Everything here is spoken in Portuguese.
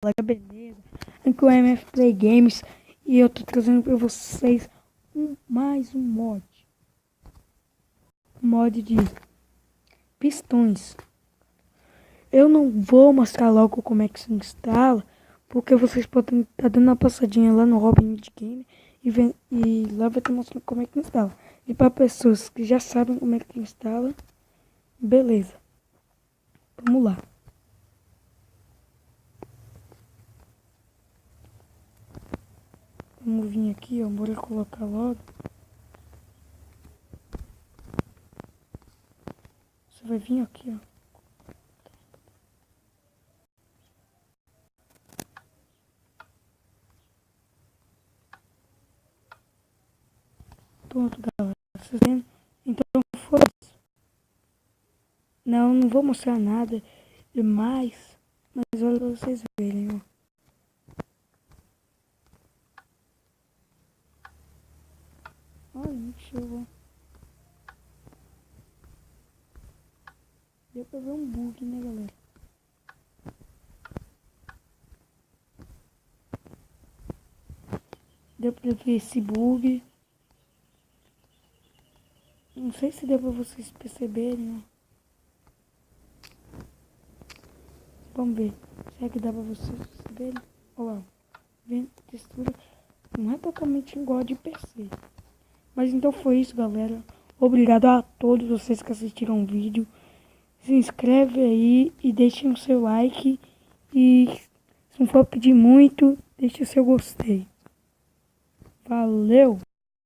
galera, beleza? Aqui é o MF Play Games e eu tô trazendo pra vocês mais um mod de pistões. Eu não vou mostrar logo como é que se instala, porque vocês podem estar dando uma passadinha lá no Robin Game e lá vai estar mostrando como é que instala. E para pessoas que já sabem como é que instala, beleza, vamos lá. Vamos vir aqui, ó, bora colocar logo. Você vai vir aqui, ó. Pronto, galera. Vocês vendo? Então foi isso. Não vou mostrar nada demais, mas olha pra vocês verem, ó. Olha, show. Deu pra ver um bug, né, galera? Deu pra ver esse bug. Não sei se deu pra vocês perceberem, ó. Vamos ver. Será que dá pra vocês perceberem? Olha lá. Vendo textura. Não é totalmente igual de PC. Mas então foi isso, galera. Obrigado a todos vocês que assistiram o vídeo. Se inscreve aí e deixe o seu like. E se não for pedir muito, deixe o seu gostei. Valeu!